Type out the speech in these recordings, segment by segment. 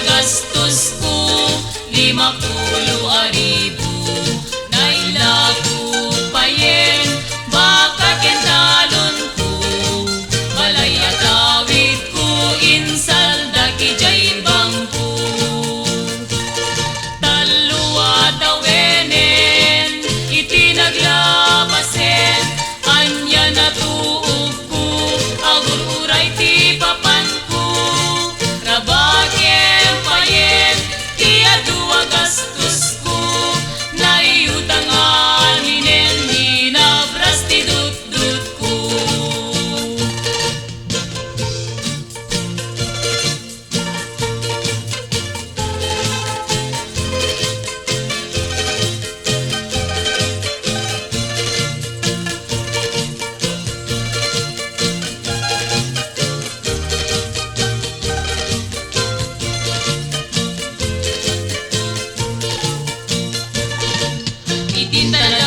gastos ko 50,000 nailago payen baka kentalon ko balay atawid ko insal daki jay bangko talua dawenen itinaglabasen anya natuog ko agur-uray ti papan ko rabaken payen ti adua gastos ko naiutangan minen ni nabras ti dut-dut ko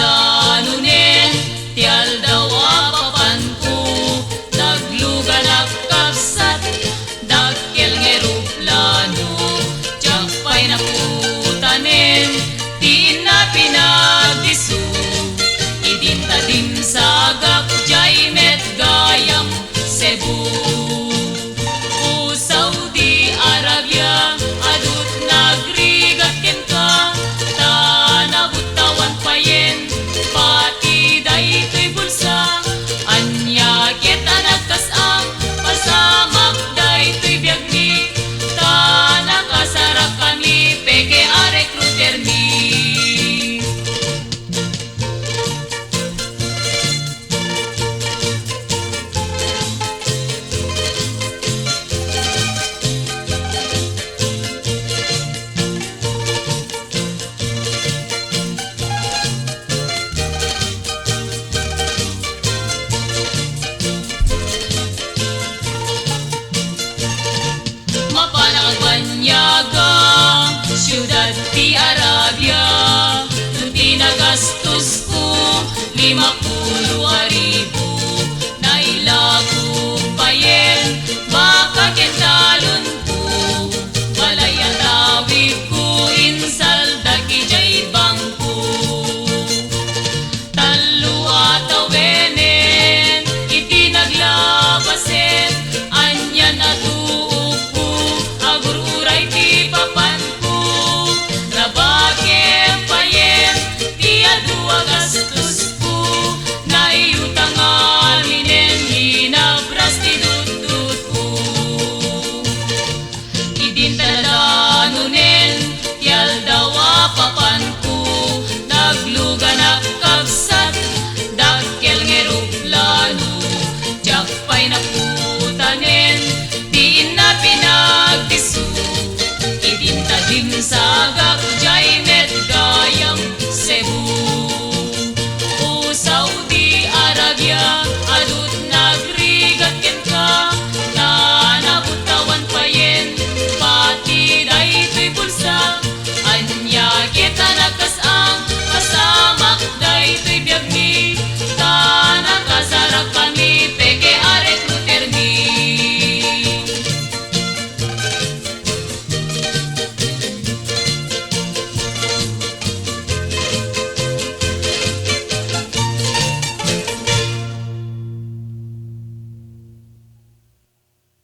itinalanunin ti aldaw apapan ko naglugan akapsat dakkel ngeruplano tiyakpay naputanin ti na pinagdisu idinta din sagak jay met gayam Cebu o Saudi Arabia adut nagrigat ken ka tanabutawan payen pati daytoy bulsa anya kita nagkasam pasamak daytoy biagmi tanakasarap kami peke a recruiter mi mapanang banyaga syudad ti